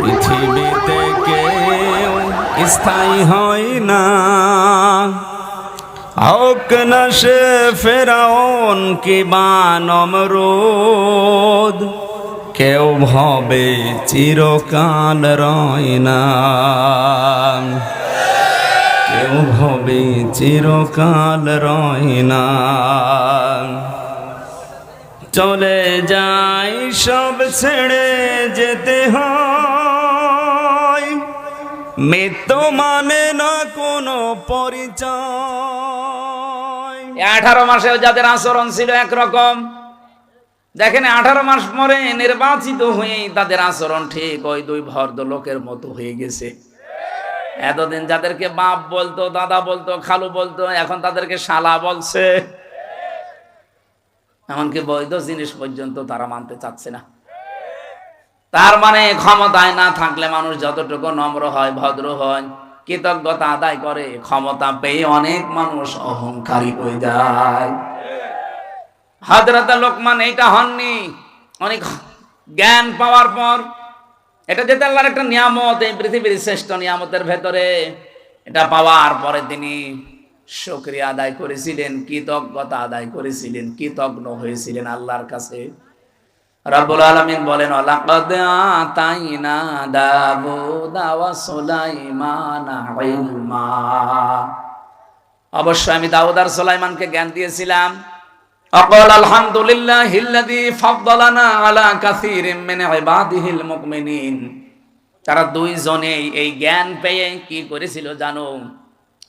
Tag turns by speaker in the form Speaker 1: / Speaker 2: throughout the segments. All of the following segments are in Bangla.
Speaker 1: পৃথিবীতে কেউ স্থায়ী হয় না, হোক না সে ফেরাউন কিবা নমরুদ, কেউ ভবে চিরকাল রয় না, কেউ ভবে চিরকাল রয় না। চলে যাই সব ছেড়ে যেতে হয়, মৃত্যু মানে না কোনো পরিচয়।
Speaker 2: 18 মাসেও যাদের আচরণ ছিল একরকম, দেখেন 18 মাস পরে নির্বাচিত হয়ে তাদের আচরণ ঠিক ওই দুই ভদ্রলোকের মতো হয়ে গেছে। এতদিন যাদেরকে বাপ বলতো, দাদা বলতো, খালু বলতো, এখন তাদেরকে শালা বলছে। এমনকি বৈধ জিনিস পর্যন্ত তারা মানতে চাচ্ছে না। তার মানে ক্ষমতায় না থাকলে মানুষ যতটুকু নম্র হয়, ভদ্র হয়, কৃতজ্ঞতা আদায় করে, ক্ষমতা পেয়ে অনেক মানুষ অহংকারী হয়ে যায়। হযরত লোকমান এইটা হননি। অনেক জ্ঞান পাওয়ার পর, এটা যেতে আল্লাহর একটা নিয়ামত, এই পৃথিবীর শ্রেষ্ঠ নিয়ামতের ভেতরে, এটা পাওয়ার পরে তিনি শুকরিয়া আদায় করেছিলেন, কৃতজ্ঞতা আদায় করেছিলেন, কৃতজ্ঞ হয়েছিলেন আল্লাহর কাছে। রব্বুল আলামিন বলেন, লাকাদ আতাইনা দাউদা ওয়া সুলাইমানা ইলমা। অবশ্যই আমি দাউদ আর সুলাইমানকে জ্ঞান দিয়েছিলাম। আকাল আলহামদুলিল্লাহিল্লাযী ফাদ্দালানা আলা কাসীরিম মিন ইবাদিহিল মুমিনিন। তারা দুইজনেই এই জ্ঞান পেয়ে কি করেছিল জানো?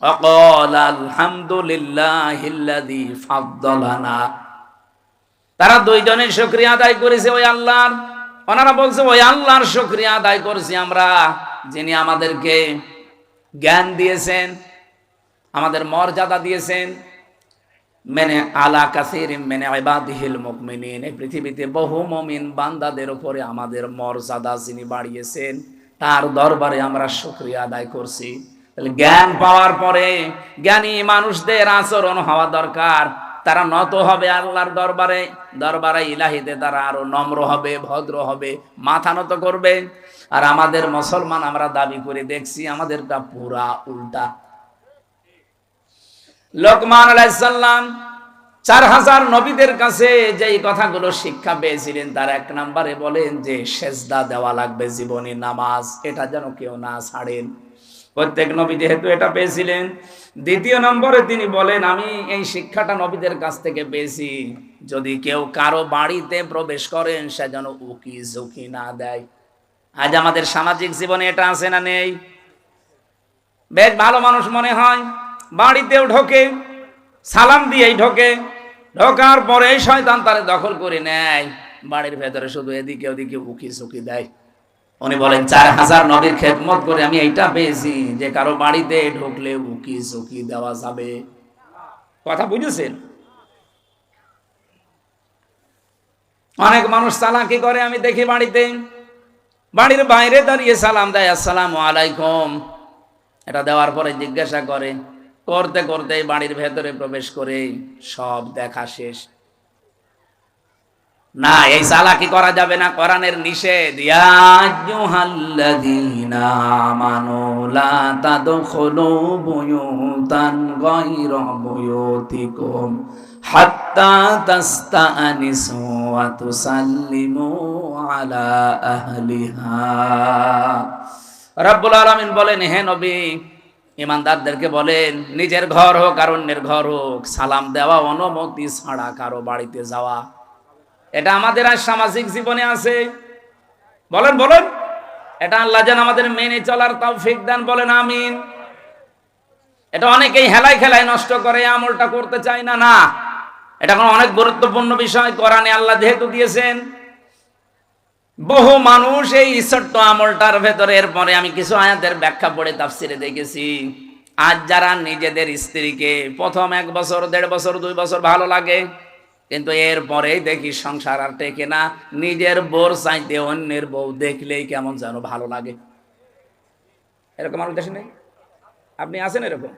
Speaker 2: আকাল আলহামদুলিল্লাহিল্লাযী ফাদ্দালানা। তারা দুইজনের শুকরিয়া আদায় করেছে ওই আল্লাহর। ওনারা বলছে ওই আল্লাহর শুকরিয়া আদায় করছি আমরা, যিনি আমাদেরকে জ্ঞান দিয়েছেন, আমাদের মর্যাদা দিয়েছেন। মেনে আলা কাসীরিম মিন ইবাদিহিল মুমিনিন, এই পৃথিবীতে বহু মুমিন বান্দাদের উপরে আমাদের মর্যাদা যিনি বাড়িয়েছেন, তার দরবারে আমরা শুকরিয়া আদায় করছি। তাহলে জ্ঞান পাওয়ার পরে জ্ঞানী মানুষদের আচরণ হওয়া দরকার। তারা নত হবে আল্লাহর দরবারে, দরবারে ইলাহিতে তারা আরো নম্র হবে, ভদ্র হবে, মাথা নত করবে। আর আমাদের মুসলমান আমরা দাবি করে দেখছি আমাদেরটা পুরা উল্টা। লোকমান আলাইহিস সালাম 4000 নবীদের কাছে যেই কথাগুলো শিক্ষা পেয়েছিলেন, তার এক নম্বরে বলেন যে সেজদা দেওয়া লাগবে, জীবনী নামাজ, এটা যেন কেউ না ছাড়েন। প্রত্যেক নবী যেহেতু এটা পেয়েছিলেন। দ্বিতীয় নম্বরে তিনি বলেন, আমি এই শিক্ষাটা নবীদের কাছ থেকে পেয়েছি, যদি কেউ কারো বাড়িতে প্রবেশ করেন সে যেন উকি ঝুঁকি না দেয়। আজ আমাদের সামাজিক জীবনে এটা আছে না নেই? বেশ ভালো মানুষ মনে হয়, বাড়িতেও ঢোকে, সালাম দিয়েই ঢোকে, ঢোকার পরে শয়তান তারে দখল করে নেয়, বাড়ির ভেতরে শুধু এদিকে ওদিকে উকি ঝুঁকি দেয়। উনি বলেন 4000 নবীর খেদমত করে আমি এইটা পেয়েছি যে কারো বাড়িতে ঢুকলে উকি ঝুঁকি দেওয়া যাবে। কথা বুঝেছেন? অনেক মানুষ চালাকি করে, আমি দেখি বাড়িতে, বাড়ির বাইরে দাঁড়িয়ে সালাম দেয়, আসসালামু আলাইকুম। এটা দেওয়ার পরে জিজ্ঞাসা করে, করতে করতে বাড়ির ভেতরে প্রবেশ করে সব দেখা শেষ। না, এই চালাকি করা যাবে না, কোরআনের নিষেধ। ইয়া আইয়ুহাল্লাযীনা আমানু লা তাদখুলু বুয়ুতান গায়রা বুয়ুতিকুম হাত্তা তাস্তানিসু ওয়া তুসাল্লিমু আলা আহলিহা। রব্বুল আলামিন বলেন, হে নবী, ইমানদারদেরকে বলেন, নিজের ঘর হোক আর অন্যের ঘর হোক, সালাম দেওয়া অনুমতি ছাড়া কারো বাড়িতে যাওয়া, এটা আমাদের আজ সামাজিক জীবনে আছে। বলেন বলেন, এটা আল্লাহ যেন আমাদের মেনে চলার তৌফিক দেন, বলেন আমিন। এটা অনেকেই হেলায় খেলায় নষ্ট করে, আমলটা করতে চায় না। না, এটা কোনো অনেক গুরুত্বপূর্ণ বিষয়, কোরআনে আল্লাহ যেহেতু দিয়েছেন। বহু মানুষ এই ছোট্ট আমলটার ভেতরে, এরপরে আমি কিছু আয়াতের ব্যাখ্যা পড়ে তাফসিরে দেখেছি, আজ যারা নিজেদের স্ত্রীকে প্রথম 1 বছর, 1.5 বছর, 2 বছর ভালো লাগে, কিন্তু এরপরেই দেখি সংসার আর টেকে না, নিজের বউর চাইতে অন্যের বউ দেখলেই কেমন যেন ভালো লাগে। এরকম মানুষ দেশে নেই? আপনি আছেন এরকম?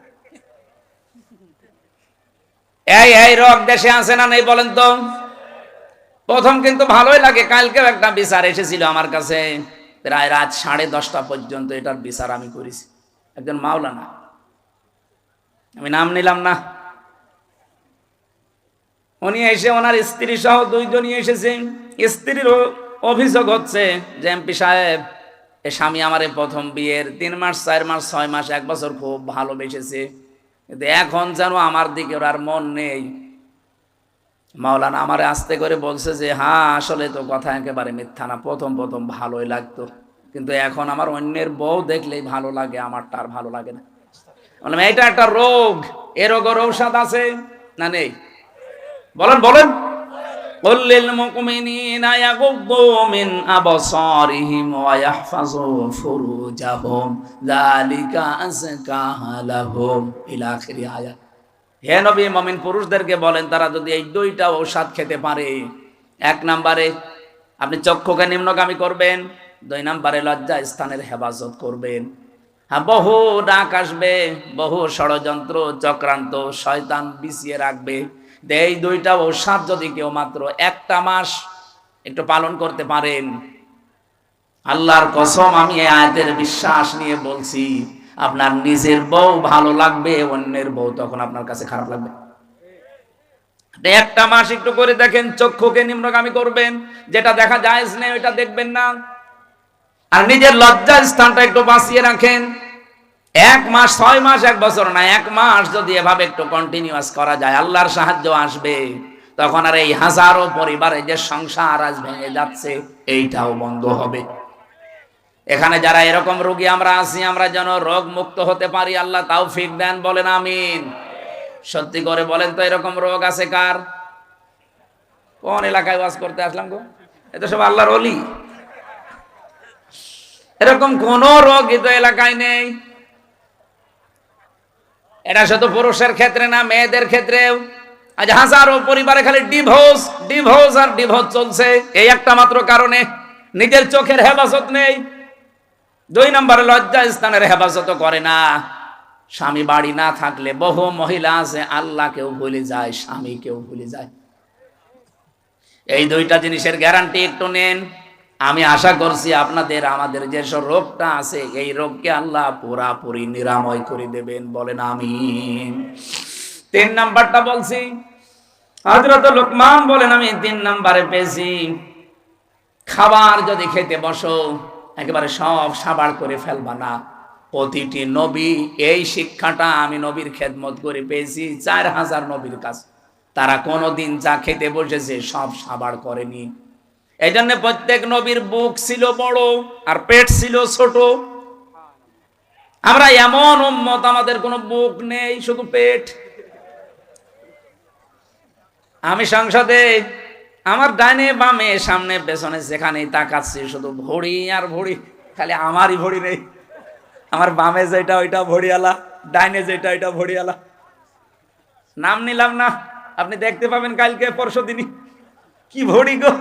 Speaker 2: এই রক দেশে আছে না নেই বলেন তো? প্রথম কিন্তু ভালোই লাগে। কালকেও একটা বিচার এসেছিল আমার কাছে, প্রায় রাত 10:30 পর্যন্ত এটার বিচার আমি করেছি। একজন মাওলানা, আমি নাম নিলাম না, উনি এসে ওনার স্ত্রী সহ দুইজনই এসেছে। স্ত্রীর অভিযোগ হচ্ছে যে এমপি সাহেব, এ স্বামী আমার প্রথম বিয়ের 3 মাস 4 মাস 6 মাস 1 বছর খুব ভালোবেসেছে, কিন্তু এখন যেন আমার দিকে ওর আর মন নেই। মাওলানা আমারে আস্তে করে বলছে যে হ্যাঁ আসলে তো কথা একেবারে মিথ্যা না, প্রথম প্রথম ভালোই লাগতো, কিন্তু এখন আমার অন্যের বউ দেখলেই ভালো লাগে, আমারটা আর ভালো লাগে না। বললাম এটা একটা রোগ, এ রোগের ঔষধ আছে না নেই? বলেন বলেন। قل للمؤمنين يغضوا من أبصارهم ويحفظوا فروجهم ذلك أزكى لهم إلى آخر آية। হে নবী, মুমিন পুরুষদেরকে বলেন তারা যদি এই দুইটা ঔষধ খেতে পারে, 1 নম্বরে আপনি চক্ষুকে নিম্নগামী করবেন, 2 নম্বরে লজ্জা স্থানের হেফাজত করবেন। হ্যাঁ, বহু ডাক আসবে, বহু ষড়যন্ত্র চক্রান্ত শয়তান বিছিয়ে রাখবে, এই দুইটা ঔষধ যদি কেউ মাত্র 1টা মাস একটু পালন করতে পারেন, আল্লাহর কসম আমি এই আয়াতের বিশ্বাস নিয়ে বলছি, আপনার নিজের বউ ভালো লাগবে, অন্যের বউ তখন আপনার কাছে খারাপ লাগবে। 1টা মাস একটু করে দেখেন, চক্ষুকে নিম্নগামী করবেন, যেটা দেখা জায়েজ নেই ওইটা দেখবেন না, আর নিজের লজ্জার স্থানটা একটু বাঁচিয়ে রাখেন। 1 মাস 6 মাস 1 বছর না, 1 মাস যদি এভাবে একটু কন্টিনিউয়াস করা যায়, আল্লাহর সাহায্য আসবে। তখন আর এই হাজারো পরিবারে যে সংসার আজ ভেঙে যাচ্ছে এইটাও বন্ধ হবে। এখানে যারা এরকম রোগী আমরা আছি, আমরা যেন রোগ মুক্ত হতে পারি, আল্লাহ তৌফিক দেন, বলেন আমিন। সত্যি করে বলেন তো, এরকম রোগ আছে কার? কোন এলাকায় ওয়াজ করতে আসলাম গো? এটা সব আল্লাহর ওলি। এরকম কোন রোগ তো এলাকায় নেই। এটা শুধু পুরুষের ক্ষেত্রে না, মেয়েদের ক্ষেত্রেও আজ হাজারো পরিবারে খালি ডিভোর্স ডিভোর্স আর ডিভোর্স চলছে, এই একটা মাত্র কারণে, নিজের চোখের হেফাজত নেই। 2 নম্বরে লজ্জা স্থানের হেফাজত করে না। স্বামী বাড়ি না থাকলে বহু মহিলা আছে আল্লাহকেও ভুলে যায়, স্বামীকেও ভুলে যায়। এই 2টা জিনিসের গ্যারান্টি একটু নেন। আমি আশা করছি আপনাদের আমাদের যেসব রোগটা আছে এই রোগকে আল্লাহ পুরাপুরি নিরাময় করে দেবেন, বলেন আমিন। 3 নাম্বারটা বলছি, হযরত লোকমান বলেন আমি 3 নম্বরে পেয়েছি, খাবার যদি খেতে বসো একেবারে সব সাবাড় করে ফেলবা না। প্রতিটি নবী এই শিক্ষাটা আমি নবীর খেদমত করে পেয়েছি 4000 নবীর কাছে, তারা কোনোদিন যা খেতে বসেছে সব সাবাড় করেনি। এই জন্য প্রত্যেক নবীর বুক ছিল বড় আর পেট ছিল ছোট। আমরা এমন উম্মত, আমাদের কোনো বুক নেই, শুধু পেট। আমি সংসদে আমার ডাইনে বামে সামনে পেছনে যেখানেই তাকাচ্ছি শুধু ভড়ি আর ভড়ি, খালি আমারই ভড়ি নেই। আমার বামে যেটা ওইটা ভড়িয়ালা, ডাইনে যেটা ওইটা ভড়িয়ালা। নাম নিলাম না, আপনি দেখতে পাবেন কালকে পরশু দিনই কি ভড়ি গো।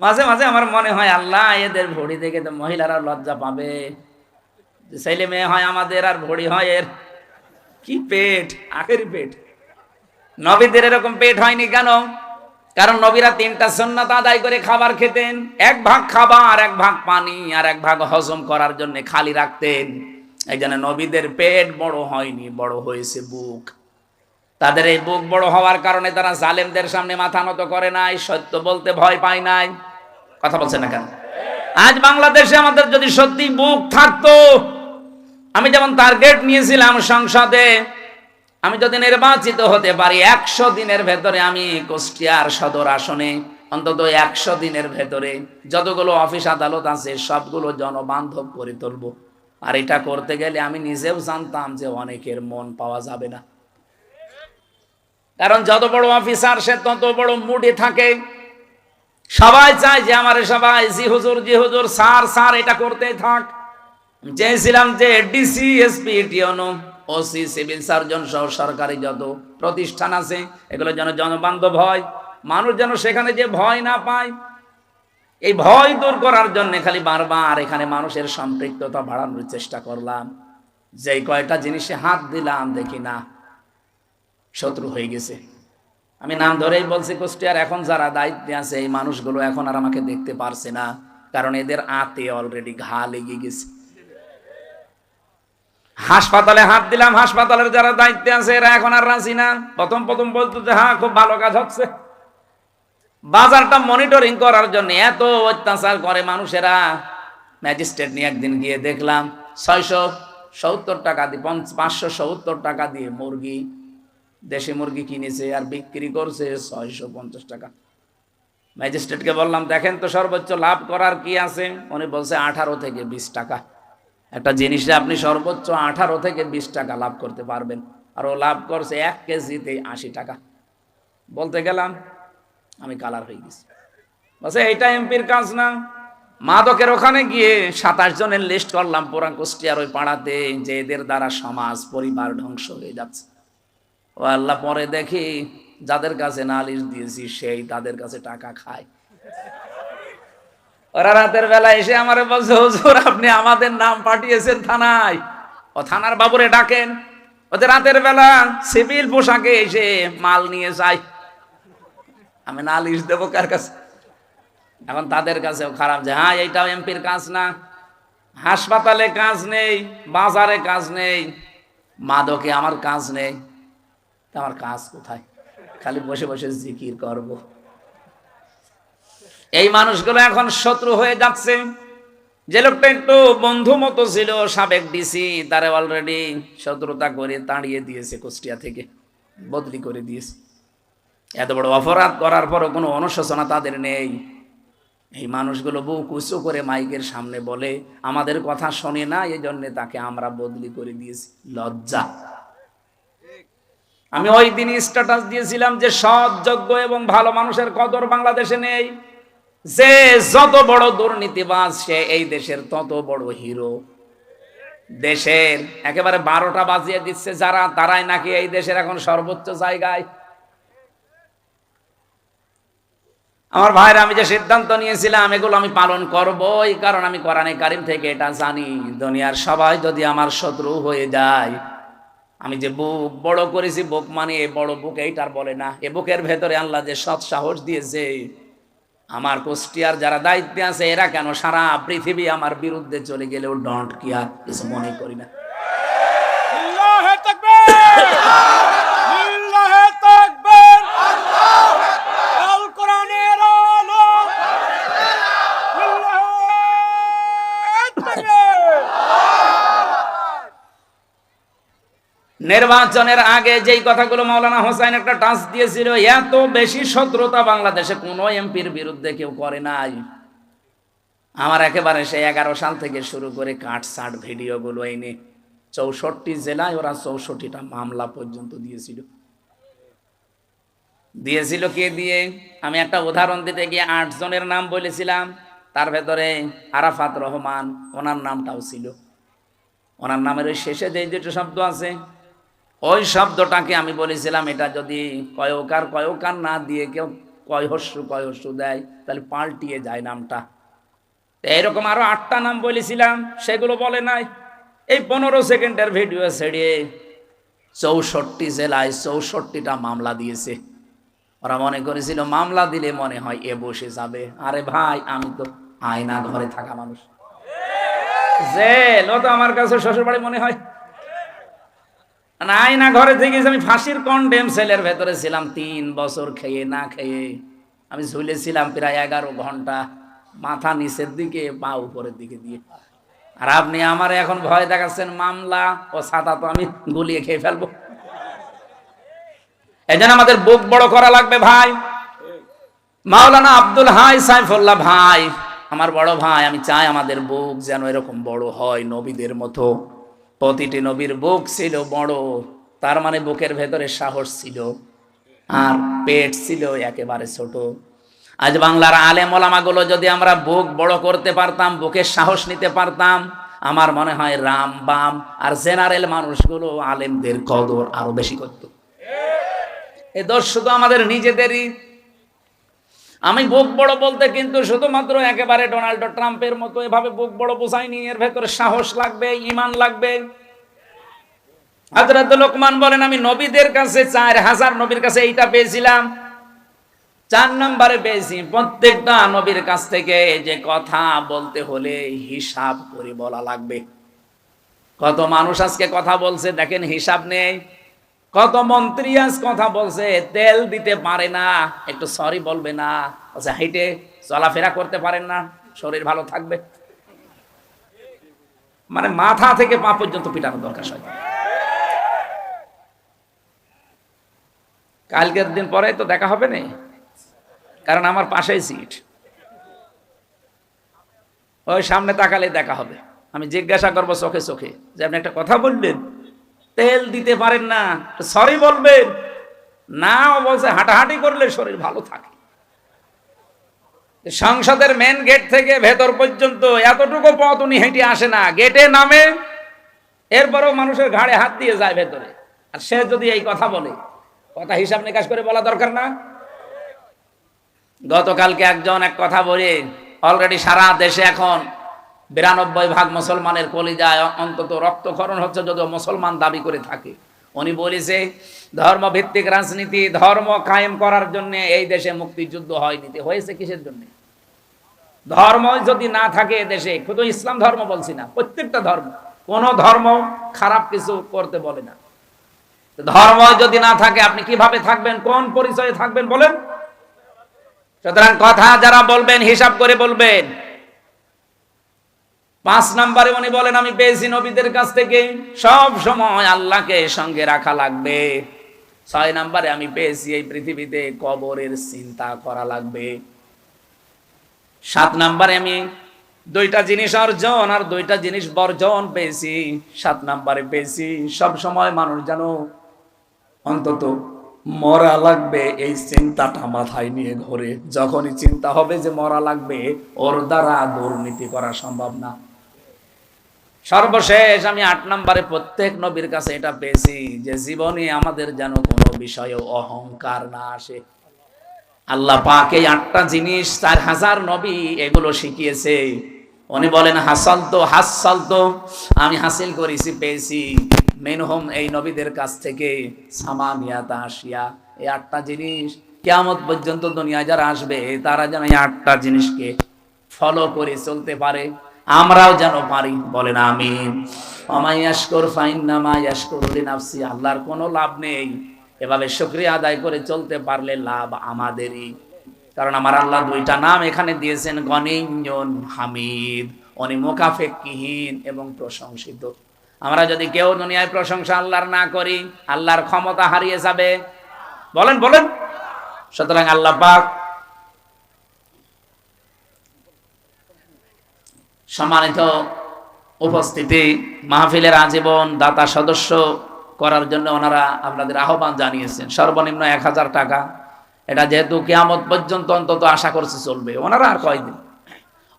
Speaker 2: মাঝে মাঝে আমার মনে হয় আল্লাহ এদের ভড়ি দেখে তো মহিলারা লজ্জা পাবে, ছেলে মেয়ে হয় আমাদের আর ভড়ি হয় এর। কি পেট, আখেরি পেট। নবীদের এরকম পেট হয়নি কেন? কারণ নবীরা 3টা সুন্নাত আদায় করে খাবার খেতেন, 1 ভাগ খাবার, 1 ভাগ পানি, আর 1 ভাগ হজম করার জন্য খালি রাখতেন। এই জন্য নবীদের পেট বড় হয়নি, বড় হয়েছে বুক। তাদের এই বুক বড় হওয়ার কারণে তারা জালেমদের সামনে মাথা নত করে নাই, সত্য বলতে ভয় পায় নাই। কথা বলছেন না কেন? আজ বাংলাদেশে আমাদের যদি সত্যি বুক থাকতো, আমি যেমন টার্গেট নিয়েছিলাম সংসদে, আমি যদি নির্বাচিত হতে পারি 100 দিনের ভেতরে আমি কুষ্টিয়ার সদর আসনে অন্তত 100 দিনের ভেতরে যতগুলো অফিস আদালত আছে সবগুলো জনবান্ধব করে তুলবো। আর এটা করতে গেলে আমি নিজেও জানতাম যে অনেকের মন পাওয়া যাবে না, কারণ যত বড় অফিসার সে তত বড় মুডে থাকে। সবাই চায় যে আমার সবাই জি হুজুর জি হুজুর, স্যার স্যার, এটা করতেই থাক। চেয়েছিলাম যে ডিসি এসপি টিওনো ওসি সিভিল সার্জন সহ সরকারি যত প্রতিষ্ঠান আছে এগুলো যেন জনবান্ধব হয়, মানুষ যেন সেখানে যে ভয় না পায়। এই ভয় দূর করার জন্য খালি বারবার এখানে মানুষের সম্পৃক্ততা বাড়ানোর চেষ্টা করলাম। যেই কয়টা জিনিসে হাত দিলাম দেখি না শত্রু হয়ে গেছে। আমি নাম ধরেই বলছি, কুষ্টিয়ার এখন যারা দায়িত্বে আছে এই মানুষগুলো এখন আর আমাকে দেখতে পারছে না, কারণ এদের আতে অলরেডি ঘা লেগে গেছে। হাসপাতালে হাত দিলাম, হাসপাতালের যারা দায়িত্বে আছে এরা এখন আর রাজি না। প্রথম প্রথম বলতো যে হ্যাঁ খুব ভালো কাজ হচ্ছে। বাজারটা মনিটরিং করার জন্য এত অত্যাচার করে মানুষেরা। ম্যাজিস্ট্রেট নিয়ে একদিন গিয়ে দেখলাম 670 টাকা দিয়ে 570 টাকা দিয়ে মুরগি, দেশি মুরগি কিনেছে আর বিক্রি করছে 650 টাকা। ম্যাজিস্ট্রেটকে বললাম দেখেন তো সর্বোচ্চ লাভ করার কি আছে। উনি বলছে 18 থেকে 20 টাকা। একটা জিনিসে আপনি সর্বোচ্চ 18 থেকে 20 টাকা লাভ করতে পারবেন, আর ও লাভ করছে 1 কেজিতে 80 টাকা। বলতে গেলাম আমি কালার হয়ে গেছি। বলছে এইটা এমপির কাজ না। মাদকের ওখানে গিয়ে 27 জনের লিস্ট করলাম পুরা কুষ্টিয়ার ওই পাড়াতে, যে এদের দ্বারা সমাজ পরিবার ধ্বংস হয়ে যাচ্ছে। ও আল্লাহ, পরে দেখি যাদের কাছে নালিশ দিয়েছি সেই তাদের কাছে টাকা খায়। ওরা রাতের বেলা এসে আমারে বলছে হুজুর আপনি আমাদের নাম পাঠিয়েছেন থানায়, ও থানার বাবুরে ডাকেন। ওদের রাতের বেলা সিভিল পোশাকে এসে মাল নিয়ে যায়। আমি নালিশ দেবো কার কাছে? এখন তাদের কাছেও খারাপ যে হ্যাঁ এইটাও এমপির কাজ না। হাসপাতালে কাজ নেই, বাজারে কাজ নেই, মাদকে আমার কাজ নেই। আমার কাজ কোথায়? খালি বসে বসে জিকির করব। এই মানুষগুলো এখন শত্রু হয়ে যাচ্ছে। যে লোকটা একটু বন্ধু মতো ছিল সাবেক ডিসি, তারে অলরেডি শত্রুতা করে তাড়িয়ে দিয়েছে, কুষ্টিয়া থেকে বদলি করে দিয়েছে। এত বড় অপরাধ করার পরও কোনো অনুশোচনা তাদের নেই। এই মানুষগুলো বুক উঁচু করে মাইকের সামনে বলে আমাদের কথা শোনে না, এই জন্য তাকে আমরা বদলি করে দিয়েছি। লজ্জা। আমি ওই দিনই স্ট্যাটাস দিয়েছিলাম যে সৎ, যোগ্য এবং ভালো মানুষের কদর বাংলাদেশে নেই। যে যত বড় দুর্নীতিবাজ সে এই দেশের তত বড় হিরো। দেশের একেবারে 12টা বাজিয়ে দিচ্ছে যারা, তারাই নাকি এই দেশের এখন সর্বোচ্চ জায়গায়। আমার ভাইরা, আমি যে সিদ্ধান্ত নিয়েছিলাম এগুলো আমি পালন করবই, কারণ আমি কোরআনে কারিম থেকে এটা জানি দুনিয়ার সবাই যদি আমার শত্রু হয়ে যায়, আমি যে বুক বড় করেছি, বুক মানে এ বড় বুক এইটার বলে না, এ বুকের ভেতরে আল্লাহ যে সৎ সাহস দিয়েছে, আমার কুষ্টিয়ার যারা দায়িত্বে আছে এরা কেন সারা পৃথিবী আমার বিরুদ্ধে চলে গেলেও ডন্ট কেয়ার, কিছু মনে করি না।
Speaker 3: আল্লাহু তাকবীর, আল্লাহু তাকবীর, আল কোরআনের আলো, আল্লাহু তাকবীর।
Speaker 2: নির্বাচনের আগে যেই কথাগুলো মাওলানা হোসাইন একটা টাচ দিয়েছিল, এত বেশি শত্রুতা বাংলাদেশে কোনো এমপির বিরুদ্ধে কেউ করে নাই। আমার একেবারে সেই 11 সাল থেকে শুরু করে কাটছাট ভিডিওগুলো এনে 64 জেলায় ওরা 64টা মামলা পর্যন্ত দিয়েছিল কে দিয়ে? আমি একটা উদাহরণ দিতে গিয়ে 8 জনের নাম বলেছিলাম, তার ভেতরে আরাফাত রহমান, ওনার নামটাও ছিল। ওনার নামের ওই শেষে যে দুটো শব্দ আছে, ওই শব্দটাকে আমি বলেছিলাম এটা যদি কয়কার না দিয়ে কেউ কয়হস্যু দেয় তাহলে পাল্টিয়ে যায় নামটা। এইরকম আরো 8টা নাম বলেছিলাম, সেগুলো বলে নাই। এই 15 সেকেন্ডের ভিডিও ছেড়ে 64 জেলায় 64টা মামলা দিয়েছে। ওরা মনে করেছিল মামলা দিলে মনে হয় এ বসে যাবে। আরে ভাই, আমি তো আয়না ঘরে থাকা মানুষ, জেল ও তো আমার কাছে শ্বশুর বাড়ি মনে হয়। আয়না ঘরে থেকে আমি ফাঁসির কন্ডেম সেলের ভেতরে ছিলাম 3 বছর, খেয়ে না খেয়ে আমি ঝুলেছিলাম প্রায় 11 ঘন্টা, মাথা নিচের দিকে পা উপরের দিকে দিয়ে। আর আপনি আমার এখন ভয় দেখাচ্ছেন মামলা ও ছাতা তো আমি গুলিয়ে খেয়ে ফেলবো। এই জন্য আমাদের বুক বড় করা লাগবে ভাই। মাওলানা আব্দুল হাই সাইফুল্লাহ ভাই আমার বড় ভাই, আমি চাই আমাদের বুক যেন এরকম বড় হয় নবীদের মতো। প্রতিটি নবীর বুক ছিল বড়, তার মানে বুকের ভেতরে সাহস ছিল, আর পেট ছিল একেবারে ছোট। আজ বাংলার আলেম ওলামাগুলো যদি আমরা বুক বড় করতে পারতাম, বুকের সাহস নিতে পারতাম, আমার মনে হয় রাম বাম আর জেনারেল মানুষগুলো আলেমদের কদর আরো বেশি করত। এ দোষ শুধু আমাদের নিজেদেরই। আমি বুক বড় বলতে কিন্তু শুধুমাত্র একেবারে ডোনাল্ড ট্রাম্পের মতো এভাবে বুক বড় বোঝাইনি। এর ভেতরে সাহস লাগবে, ঈমান লাগবে। হযরত লোকমান বলেন আমি নবীদের কাছে 4000 নবীর কাছে এইটা পেয়েছিলাম, 4 নম্বরে পেয়েছি প্রত্যেকটা নবীর কাছ থেকে যে কথা বলতে হলে হিসাব করে বলা লাগবে। কত মানুষ আজকে কথা বলছে দেখেন, হিসাব নেই। কত মন্ত্রী আজ কথা বলছে, তেল দিতে পারে না, একটু সরি বলবে না, আচ্ছা হেঁটে চলাফেরা করতে পারেন না, শরীর ভালো থাকবে। মানে মাথা থেকে পা পর্যন্ত পিটানো দরকার। কালকের দিন পরে তো দেখা হবে না, কারণ আমার পাশেই সিট, ওই সামনে তাকালে দেখা হবে। আমি জিজ্ঞাসা করবো চোখে চোখে যে আপনি একটা কথা বললেন, তেল দিতে পারেন না, সরি বলবেন না, বলছে হাঁটাহাঁটি করলে শরীর ভালো থাকে। সংসদের মেন গেট থেকে ভেতর পর্যন্ত এতটুকু পথ উনি হেঁটে আসে না, গেটে নামে, এরপরও মানুষের ঘাড়ে হাত দিয়ে যায় ভেতরে। আর সে যদি এই কথা বলে, কথা হিসাব নিকাশ করে বলা দরকার না? গতকালকে একজন এক কথা বলে, অলরেডি সারা দেশে এখন 92% মুসলমানের কলিজায় অন্তত রক্তক্ষরণ হচ্ছে, যদিও মুসলমান দাবি করে থাকে। উনি বলেছে ধর্ম ভিত্তিক রাজনীতি, ধর্ম কায়েম করার জন্য এই দেশে মুক্তিযুদ্ধ হয়নি, হয়েছে কিসের জন্য? ধর্ম যদি না থাকে দেশে, শুধু ইসলাম ধর্ম বলছি না, প্রত্যেকটা ধর্ম, কোন ধর্ম খারাপ কিছু করতে বলে না। ধর্ম যদি না থাকে আপনি কিভাবে থাকবেন, কোন পরিচয়ে থাকবেন বলেন? সুতরাং কথা যারা বলবেন হিসাব করে বলবেন। 5 নম্বরে উনি বলেন আমি পেয়েছি নবীদের কাছ থেকে সব সময় আল্লাহকে সঙ্গে রাখা লাগবে। 6 নম্বরে আমি পেয়েছি এই পৃথিবীতে কবরের চিন্তা করা লাগবে। 7 নম্বরে আমি 2টা জিনিস অর্জন আর 2টা জিনিস বর্জন পেয়েছি। 7 নম্বরে পেয়েছি সব সময় মানুষ যেন অন্তত মরা লাগবে এই চিন্তাটা মাথায় নিয়ে ঘোরে। যখনই চিন্তা হবে যে মরা লাগবে, ওর দ্বারা দুর্নীতি করা সম্ভব না। সর্বশেষ আমি 8 নম্বরে প্রত্যেক নবীর কাছে এটা পেয়েছি যে জীবনে আমাদের যেন কোনো বিষয়ে অহংকার না আসে। আল্লাহ পাক এই 8টা জিনিস 4000 নবী এগুলো শিখিয়েছে। উনি বলেন হাসাল তো আমি হাসিল করেছি, পেয়েছি মিনহুম এই নবীদের কাছ থেকে সামানিয়াতা আশিয়া, এই 8টা জিনিস কিয়ামত পর্যন্ত দুনিয়ায় যারা আসবে তারা যেন এই 8টা জিনিসকে ফলো করে চলতে পারে, আমরাও যেন পারি। বলেন আমিন। ওয়া ইয়াশকুর ফাইন্নামা ইয়াশকুরু লিনাফসি, আল্লাহর কোনো লাভ নেই, এভাবে শুকরিয়া আদায় করে চলতে পারলে লাভ আমাদেরই। কারণ আমার আল্লাহ 2টা নাম এখানে দিয়েছেন, গনিয়্যুন হামিদ, উনি মুকাফেক্কিহীন এবং প্রশংসিত। আমরা যদি কেউ দুনিয়ায় প্রশংসা আল্লাহর না করি, আল্লাহর ক্ষমতা হারিয়ে যাবে। বলেন বলেন। সুতরাং আল্লাহ পাক সম্মানিত উপস্থিতি, মাহফিলের আজীবন দাতা সদস্য করার জন্য ওনারা আপনাদের আহ্বান জানিয়েছেন। সর্বনিম্ন 1000 টাকা। এটা যেহেতু কিয়ামত পর্যন্ত অন্তত আশা করছে চলবে, ওনারা আর কয়দিন,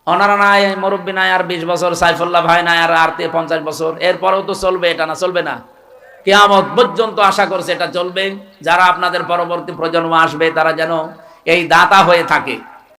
Speaker 2: ওনারা নাই মুরব্বী নাই আর 20 বছর, সাইফুল্লাহ ভাই নাই আর 50 বছর, এরপরেও তো চলবে, এটা না চলবে না? কিয়ামত পর্যন্ত আশা করছে এটা চলবে। যারা আপনাদের পরবর্তী প্রজন্ম আসবে তারা যেন এই দাতা হয়ে থাকে।